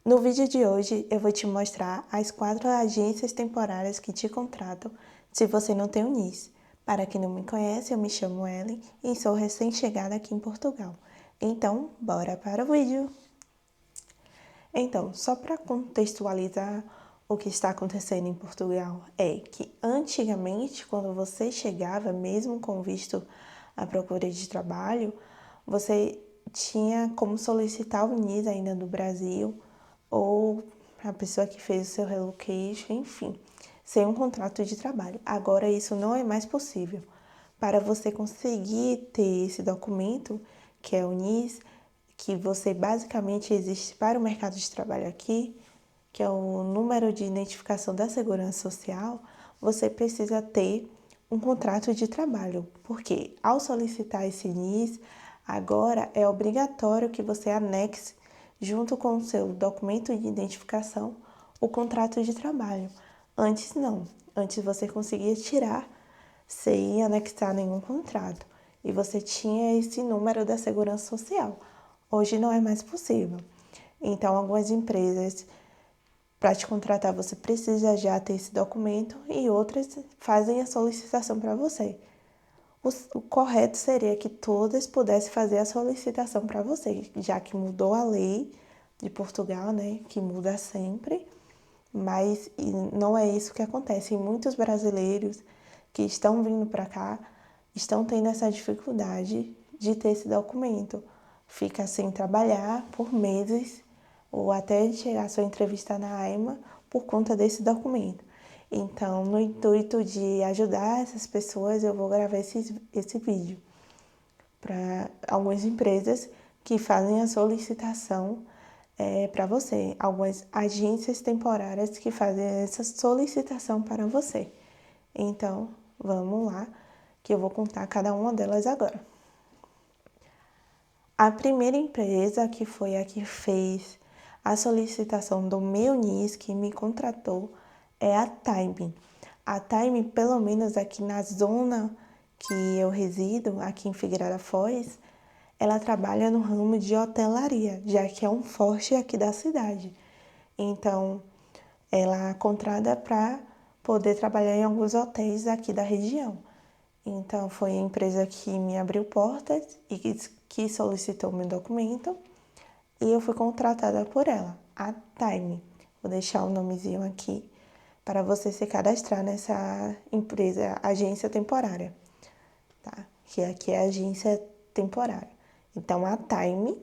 No vídeo de hoje, eu vou te mostrar as 4 agências temporárias que te contratam se você não tem o NIS. Para quem não me conhece, eu me chamo Ellen e sou recém-chegada aqui em Portugal. Então, bora para o vídeo! Então, só para contextualizar o que está acontecendo em Portugal, é que antigamente, quando você chegava, mesmo com visto à procura de trabalho, você tinha como solicitar o NIS ainda do Brasil, ou a pessoa que fez o seu relocation, enfim, sem um contrato de trabalho. Agora isso não é mais possível. Para você conseguir ter esse documento, que é o NIS, que você basicamente existe para o mercado de trabalho aqui, que é o número de identificação da Segurança Social, você precisa ter um contrato de trabalho, porque ao solicitar esse NIS, agora é obrigatório que você anexe, junto com o seu documento de identificação, o contrato de trabalho. Antes não, antes você conseguia tirar sem anexar nenhum contrato, e você tinha esse número da Segurança Social. Hoje não é mais possível. Então, algumas empresas, para te contratar, você precisa já ter esse documento e outras fazem a solicitação para você. O correto seria que todas pudessem fazer a solicitação para você, já que mudou a lei de Portugal, né, que muda sempre, mas não é isso que acontece. E muitos brasileiros que estão vindo para cá estão tendo essa dificuldade de ter esse documento. Fica sem trabalhar por meses ou até chegar a sua entrevista na AIMA por conta desse documento. Então, no intuito de ajudar essas pessoas, eu vou gravar esse vídeo para algumas empresas que fazem a solicitação para você, algumas agências temporárias que fazem essa solicitação para você. Então, vamos lá, que eu vou contar cada uma delas agora. A primeira empresa, que foi a que fez a solicitação do meu NIS, que me contratou, é a Time. A Time, pelo menos aqui na zona que eu resido, aqui em Figueira da Foz, ela trabalha no ramo de hotelaria, já que é um forte aqui da cidade. Então, ela contrata para poder trabalhar em alguns hotéis aqui da região. Então, foi a empresa que me abriu portas e que solicitou meu documento e eu fui contratada por ela, a Time. Vou deixar o nomezinho aqui para você se cadastrar nessa empresa, agência temporária, tá? Que aqui é a agência temporária. Então, a Time,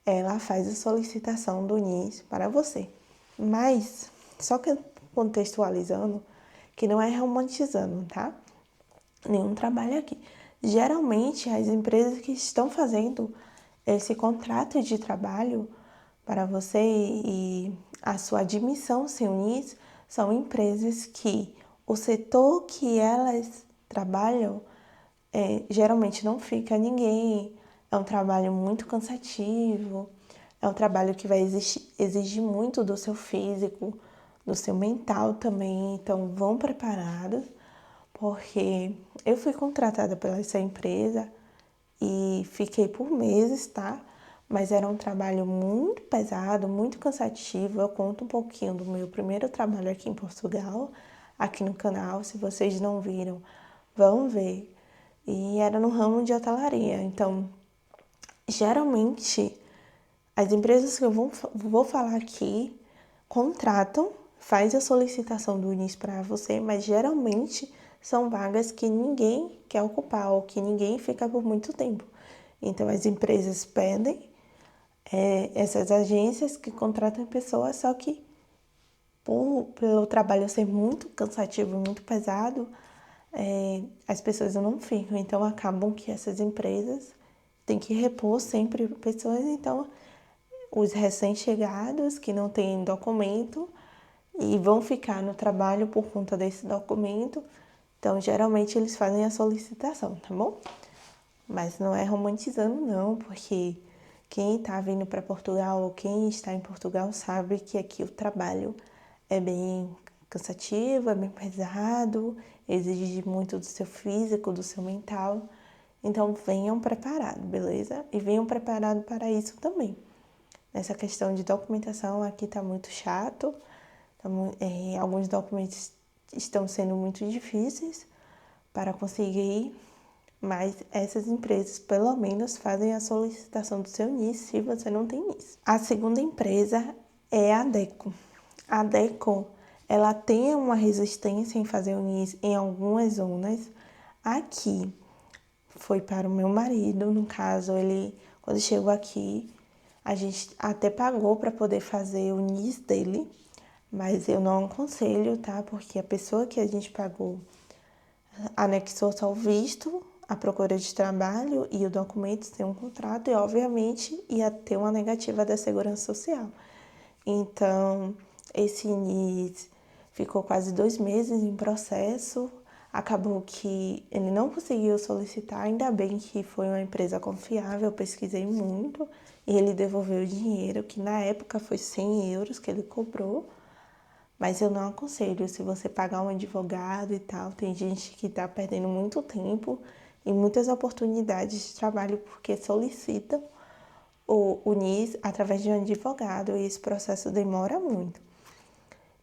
ela faz a solicitação do NIS para você. Mas, só que contextualizando, que não é romantizando, tá? Nenhum trabalho aqui. Geralmente, as empresas que estão fazendo esse contrato de trabalho para você e a sua admissão sem o NIS são empresas que o setor que elas trabalham geralmente não fica ninguém, é um trabalho muito cansativo, é um trabalho que vai exigir muito do seu físico, do seu mental também, então vão preparados, porque eu fui contratada pela essa empresa e fiquei por meses, tá? Mas era um trabalho muito pesado, muito cansativo. Eu conto um pouquinho do meu primeiro trabalho aqui em Portugal, aqui no canal. Se vocês não viram, vão ver. E era no ramo de hotelaria. Então, geralmente, as empresas que eu vou falar aqui contratam, faz a solicitação do NIS para você, mas geralmente são vagas que ninguém quer ocupar ou que ninguém fica por muito tempo. Então, as empresas pedem essas agências que contratam pessoas, só que pelo trabalho ser muito cansativo, muito pesado, as pessoas não ficam. Então, acabam que essas empresas têm que repor sempre pessoas. Então, os recém-chegados que não têm documento e vão ficar no trabalho por conta desse documento. Então, geralmente, eles fazem a solicitação, tá bom? Mas não é romantizando, não, porque quem está vindo para Portugal ou quem está em Portugal sabe que aqui o trabalho é bem cansativo, é bem pesado, exige muito do seu físico, do seu mental. Então, venham preparados, beleza? E venham preparados para isso também. Nessa questão de documentação, aqui está muito chato, alguns documentos estão sendo muito difíceis para conseguir, mas essas empresas pelo menos fazem a solicitação do seu NIS se você não tem NIS. A segunda empresa é a Adecco. A Adecco, ela tem uma resistência em fazer o NIS em algumas zonas. Aqui foi para o meu marido, no caso, ele quando chegou aqui, a gente até pagou para poder fazer o NIS dele, mas eu não aconselho, tá? Porque a pessoa que a gente pagou anexou só o visto, a procura de trabalho e o documento tem um contrato e, obviamente, ia ter uma negativa da Segurança Social. Então, esse NIS ficou quase 2 meses em processo, acabou que ele não conseguiu solicitar, ainda bem que foi uma empresa confiável, eu pesquisei muito e ele devolveu o dinheiro, que na época foi 100 euros que ele cobrou, mas eu não aconselho, se você pagar um advogado e tal, tem gente que está perdendo muito tempo e muitas oportunidades de trabalho porque solicitam o NIS através de um advogado e esse processo demora muito.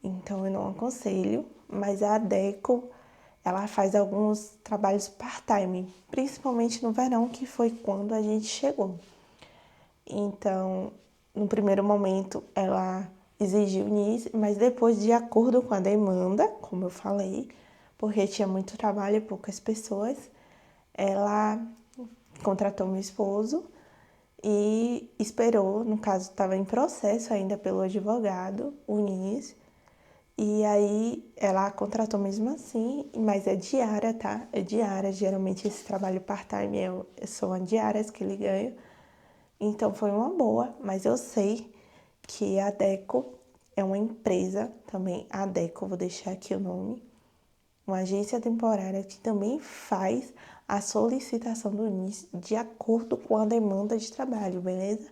Então eu não aconselho, mas a Adecco, ela faz alguns trabalhos part-time, principalmente no verão, que foi quando a gente chegou. Então, no primeiro momento, ela exigiu o NIS, mas depois, de acordo com a demanda, como eu falei, porque tinha muito trabalho e poucas pessoas, ela contratou meu esposo e esperou, no caso estava em processo ainda pelo advogado, o NIS, e aí ela contratou mesmo assim, mas é diária, tá? É diária, geralmente esse trabalho part-time são diárias que ele ganha, então foi uma boa, mas eu sei que a Adecco é uma empresa também, a Adecco, vou deixar aqui o nome, uma agência temporária que também faz a solicitação do NIS de acordo com a demanda de trabalho, beleza?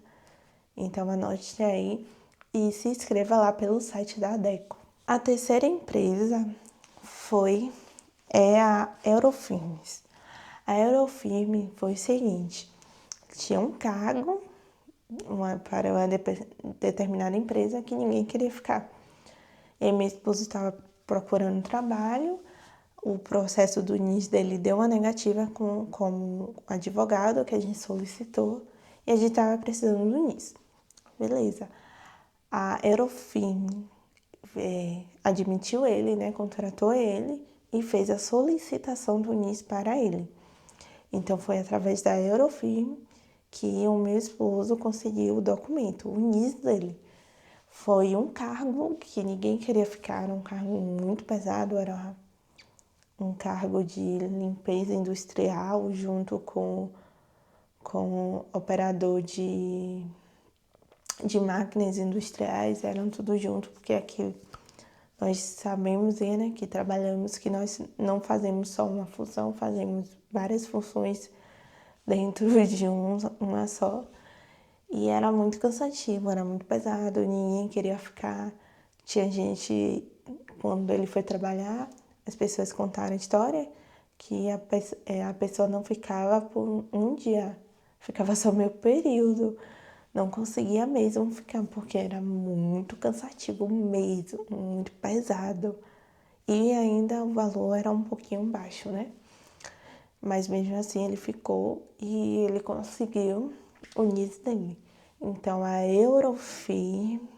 Então anote aí e se inscreva lá pelo site da Adecco. A terceira empresa é a Eurofirmes. A Eurofirme foi o seguinte, tinha um cargo para uma determinada empresa que ninguém queria ficar. E meu esposo estava procurando trabalho, o processo do NIS dele deu uma negativa com o advogado que a gente solicitou e a gente estava precisando do NIS. Beleza. A Eurofirme admitiu ele, né, contratou ele e fez a solicitação do NIS para ele. Então foi através da Eurofirme que o meu esposo conseguiu o documento, o NIS dele. Foi um cargo que ninguém queria ficar, era um cargo muito pesado, era um cargo de limpeza industrial junto com operador de máquinas industriais, eram tudo junto, porque aqui nós sabemos, né, que trabalhamos, que nós não fazemos só uma função, fazemos várias funções dentro de uma só. E era muito cansativo, era muito pesado, ninguém queria ficar. Tinha gente, quando ele foi trabalhar, as pessoas contaram a história que a pessoa não ficava por um dia, ficava só meio período. Não conseguia mesmo ficar, porque era muito cansativo mesmo, muito pesado. E ainda o valor era um pouquinho baixo, né? Mas mesmo assim ele ficou e ele conseguiu o NIS dele. Então a Eurofirme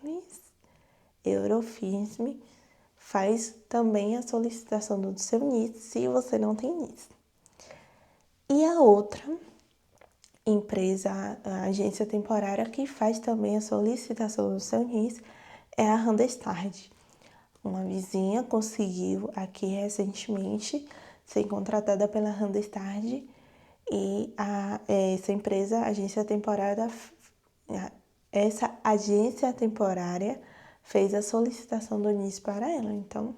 faz também a solicitação do seu NIS se você não tem NIS. E a outra empresa, a agência temporária que faz também a solicitação do seu NIS é a Randstad. Uma vizinha conseguiu aqui recentemente ser contratada pela Randstad e essa agência temporária fez a solicitação do NIS para ela. Então,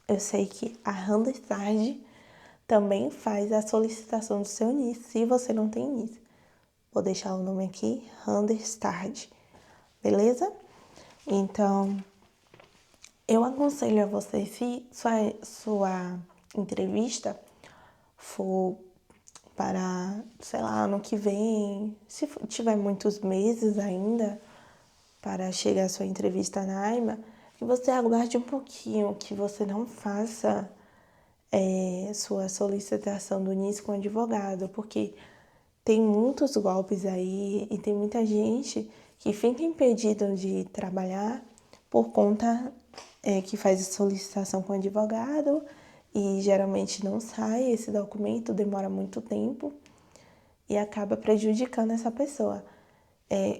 eu sei que a Randstad também faz a solicitação do seu NIS, se você não tem NIS. Vou deixar o nome aqui, Randstad, beleza? Então, eu aconselho a você, se sua entrevista for para, sei lá, ano que vem, se tiver muitos meses ainda para chegar a sua entrevista na AIMA, que você aguarde um pouquinho, que você não faça sua solicitação do NIS com advogado, porque tem muitos golpes aí e tem muita gente que fica impedido de trabalhar por conta que faz a solicitação com advogado e geralmente não sai esse documento, demora muito tempo e acaba prejudicando essa pessoa.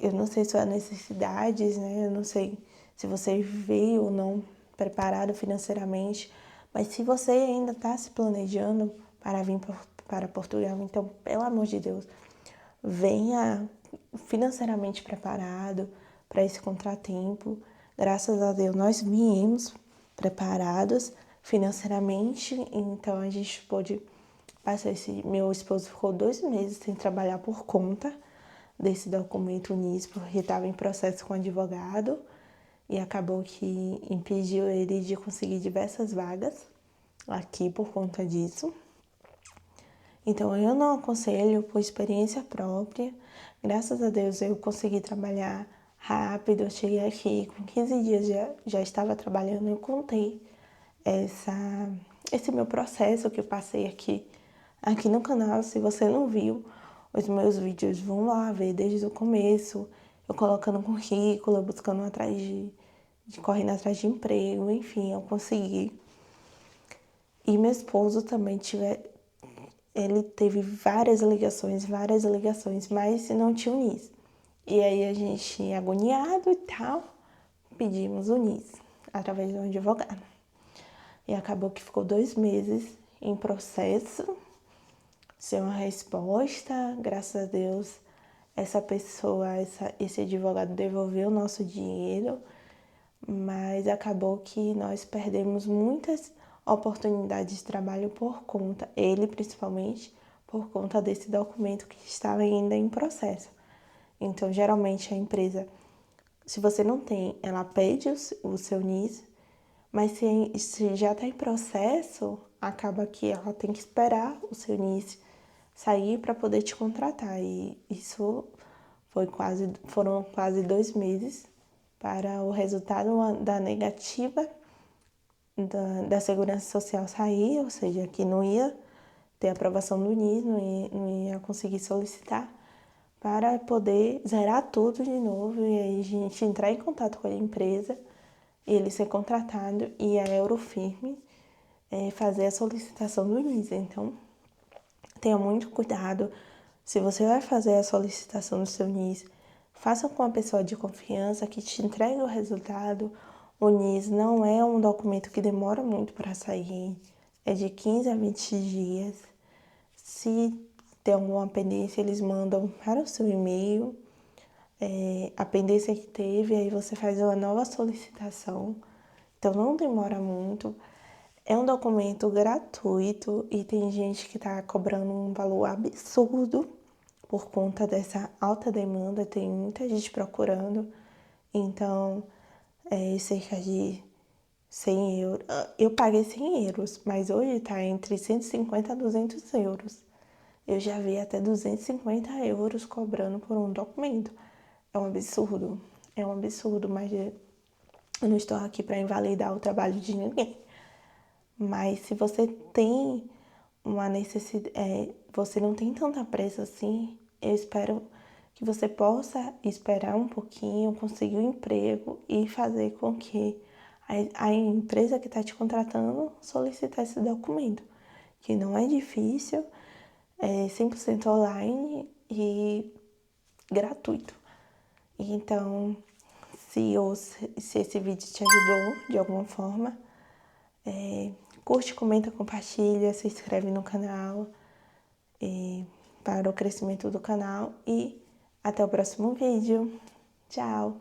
Eu não sei suas necessidades, né? Eu não sei se você veio ou não preparado financeiramente, mas se você ainda está se planejando para vir para Portugal, então, pelo amor de Deus, venha financeiramente preparado para esse contratempo. Graças a Deus, nós viemos preparados financeiramente, então a gente pôde passar Meu esposo ficou 2 meses sem trabalhar por conta desse documento NIS, porque estava em processo com advogado e acabou que impediu ele de conseguir diversas vagas aqui por conta disso. Então, eu não aconselho por experiência própria. Graças a Deus, eu consegui trabalhar rápido. Eu cheguei aqui, com 15 dias já estava trabalhando. Eu contei esse meu processo que eu passei aqui no canal. Se você não viu os meus vídeos, vão lá ver desde o começo. Eu colocando currículo, buscando correndo atrás de emprego. Enfim, eu consegui. E meu esposo também ele teve várias ligações, mas não tinha o NIS. E aí a gente, agoniado e tal, pedimos o NIS através de um advogado. E acabou que ficou 2 meses em processo, sem uma resposta. Graças a Deus, esse advogado devolveu o nosso dinheiro, mas acabou que nós perdemos muitas oportunidades de trabalho por conta, ele principalmente, por conta desse documento que estava ainda em processo. Então, geralmente a empresa, se você não tem, ela pede o seu NIS, mas se já está em processo, acaba que ela tem que esperar o seu NIS sair para poder te contratar. E isso foram quase 2 meses para o resultado da negativa da Segurança Social sair, ou seja, que não ia ter aprovação do NIS, não ia conseguir solicitar, para poder zerar tudo de novo e aí a gente entrar em contato com a empresa, ele ser contratado e a Eurofirme fazer a solicitação do NIS. Então, tenha muito cuidado. Se você vai fazer a solicitação do seu NIS, faça com uma pessoa de confiança que te entregue o resultado. O NIS não é um documento que demora muito para sair, é de 15 a 20 dias. Se tem alguma pendência, eles mandam para o seu e-mail a pendência que teve, aí você faz uma nova solicitação. Então não demora muito. É um documento gratuito e tem gente que está cobrando um valor absurdo por conta dessa alta demanda, tem muita gente procurando. Então, cerca de 100 euros. Eu paguei 100 euros, mas hoje está entre 150 a 200 euros. Eu já vi até 250 euros cobrando por um documento. É um absurdo, mas eu não estou aqui para invalidar o trabalho de ninguém. Mas se você tem uma necessidade, você não tem tanta pressa assim, eu espero que você possa esperar um pouquinho, conseguir um emprego e fazer com que a empresa que está te contratando solicitar esse documento, que não é difícil, é 100% online e gratuito. Então, se esse vídeo te ajudou de alguma forma, curte, comenta, compartilha, se inscreve no canal para o crescimento do canal e até o próximo vídeo. Tchau!